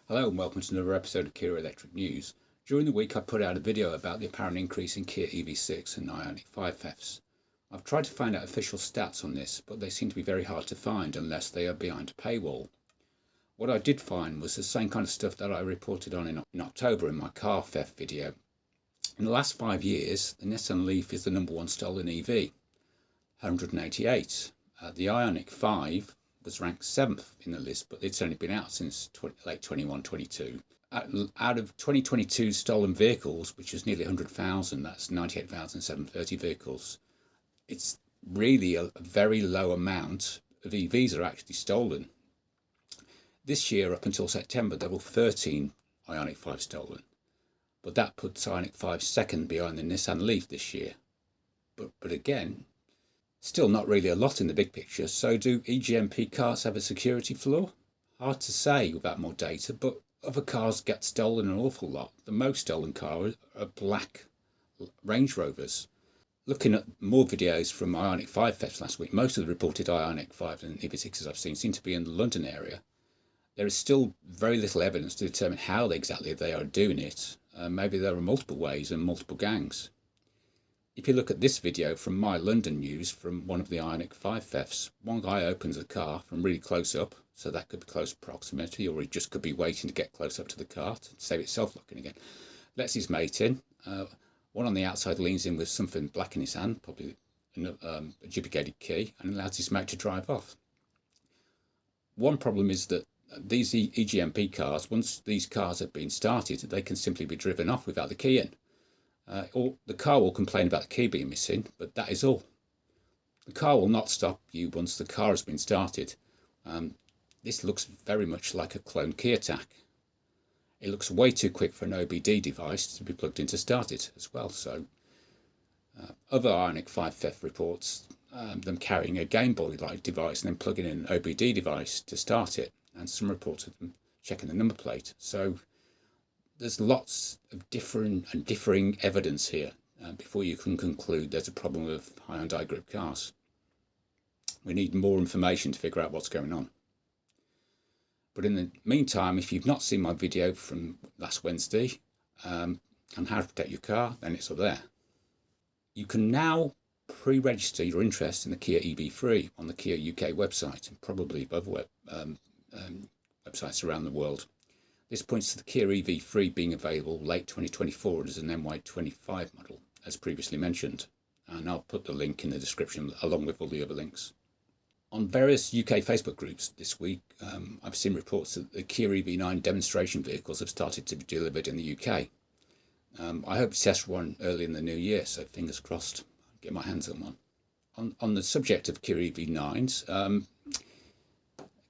Hello and welcome to another episode of Kia Electric News. During the week I put out a video about the apparent increase in Kia EV6 and Ioniq 5 thefts. I've tried to find out official stats on this, but they seem to be very hard to find unless they are behind a paywall. What I did find was the same kind of stuff that I reported on in October in my car theft video. In the last 5 years, the Nissan Leaf is the #1 stolen EV, 188. The Ioniq 5 was ranked 7th in the list, but it's only been out since late 21-22. Out of 2022 stolen vehicles, which is nearly 100,000, that's 98,730 vehicles, it's really a very low amount of EVs are actually stolen. This year, up until September, there were 13 Ioniq 5 stolen, but that puts Ioniq 5 second behind the Nissan Leaf this year. But again, still not really a lot in the big picture. So do e-GMP cars have a security flaw? Hard to say without more data, but other cars get stolen an awful lot. The most stolen cars are black Range Rovers. Looking at more videos from Ioniq 5 thefts last week, most of the reported Ioniq 5 and EV6s I've seen seem to be in the London area. There is still very little evidence to determine how exactly they are doing it. Maybe there are multiple ways and multiple gangs. If you look at this video from my London News from one of the Ioniq 5 thefts, one guy opens the car from really close up, so that could be close proximity, or he just could be waiting to get close up to the car to save it self-locking again. Lets his mate in. One on the outside leans in with something black in his hand, probably a duplicated key, and allows his mate to drive off. One problem is that these e-GMP cars, once these cars have been started, they can simply be driven off without the key in. Or the car will complain about the key being missing, but that is all. The car will not stop you once the car has been started. This looks very much like a cloned key attack. It looks way too quick for an OBD device to be plugged in to start it as well. So other Ioniq 5 theft reports them carrying a Game Boy-like device and then plugging in an OBD device to start it, and some reports of them checking the number plate. So there's lots of differing evidence here before you can conclude there's a problem with Hyundai Group cars. We need more information to figure out what's going on. But in the meantime, if you've not seen my video from last Wednesday on how to protect your car, then it's up there. You can now pre-register your interest in the Kia EV3 on the Kia UK website and probably other websites around the world. This points to the Kia EV3 being available late 2024 as an NY25 model, as previously mentioned. And I'll put the link in the description along with all the other links. On various UK Facebook groups this week, I've seen reports that the Kia EV9 demonstration vehicles have started to be delivered in the UK. I hope to test one early in the new year, so fingers crossed, I'll get my hands on one. On the subject of Kia EV9s,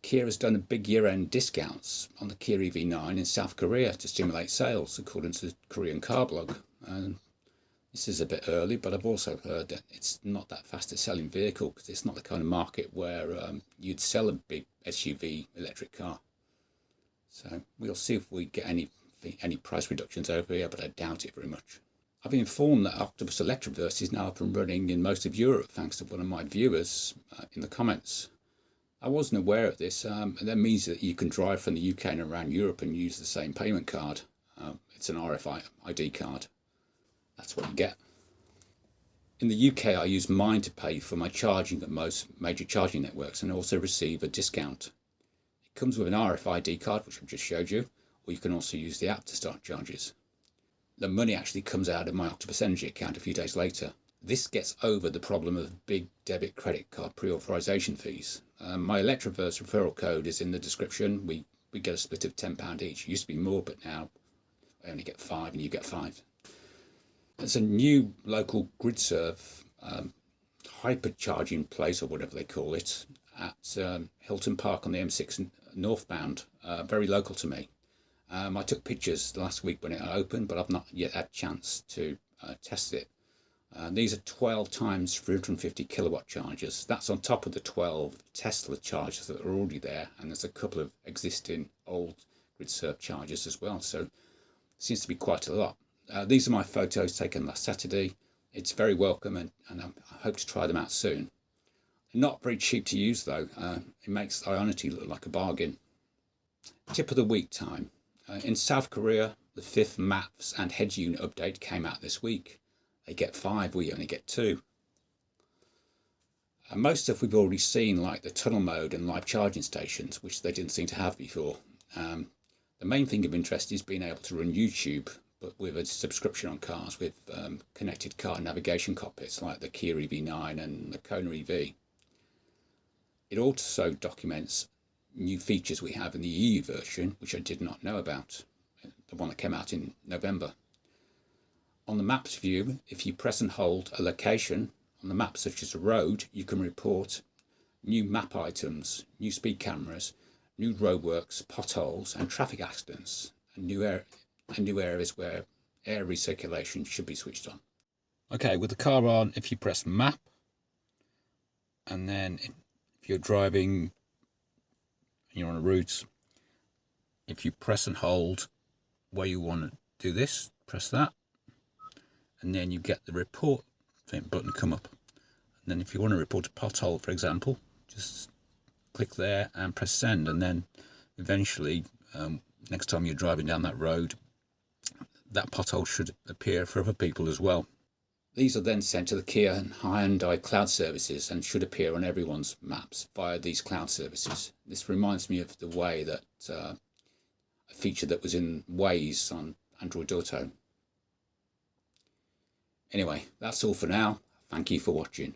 Kia has done a big year-end discounts on the Kia EV9 in South Korea to stimulate sales, according to Korean Car Blog. And this is a bit early, but I've also heard that it's not that fast a selling vehicle because it's not the kind of market where you'd sell a big SUV electric car. So we'll see if we get any price reductions over here, but I doubt it very much. I've been informed that Octopus Electroverse is now up and running in most of Europe, thanks to one of my viewers in the comments. I wasn't aware of this, and that means that you can drive from the UK and around Europe and use the same payment card. It's an RFID card. That's what you get. In the UK, I use mine to pay for my charging at most major charging networks and also receive a discount. It comes with an RFID card, which I've just showed you, or you can also use the app to start charges. The money actually comes out of my Octopus Energy account a few days later. This gets over the problem of big debit credit card pre-authorization fees. My Electroverse referral code is in the description. We get a split of £10 each. It used to be more, but now I only get 5 and you get 5. There's a new local Gridserve hypercharging place, or whatever they call it, at Hilton Park on the M6 northbound, very local to me. I took pictures last week when it opened, but I've not yet had a chance to test it. These are 12 times 350 kilowatt chargers. That's on top of the 12 Tesla chargers that are already there, and there's a couple of existing old Gridserve chargers as well, so it seems to be quite a lot. These are my photos taken last Saturday. It's very welcome, and I hope to try them out soon. Not very cheap to use though. It makes Ionity look like a bargain. Tip of the week time. In South Korea, the 5th maps and head unit update came out this week. They get 5, we only get 2. Most stuff we've already seen, like the tunnel mode and live charging stations, which they didn't seem to have before. The main thing of interest is being able to run YouTube, but with a subscription on cars with connected car navigation cockpits like the Kia EV9 and the Kona EV. It also documents new features we have in the EU version, which I did not know about, the one that came out in November. On the maps view, if you press and hold a location on the map, such as a road, you can report new map items, new speed cameras, new roadworks, potholes and traffic accidents, and new areas where air recirculation should be switched on. Okay, with the car on, if you press map, and then if you're driving and you're on a route, if you press and hold where you want to do this, press that, and then you get the report button come up. And then if you want to report a pothole, for example, just click there and press send, and then eventually next time you're driving down that road, that pothole should appear for other people as well. These are then sent to the Kia and Hyundai cloud services and should appear on everyone's maps via these cloud services. This reminds me of the way that a feature that was in Waze on Android Auto. Anyway, that's all for now. Thank you for watching.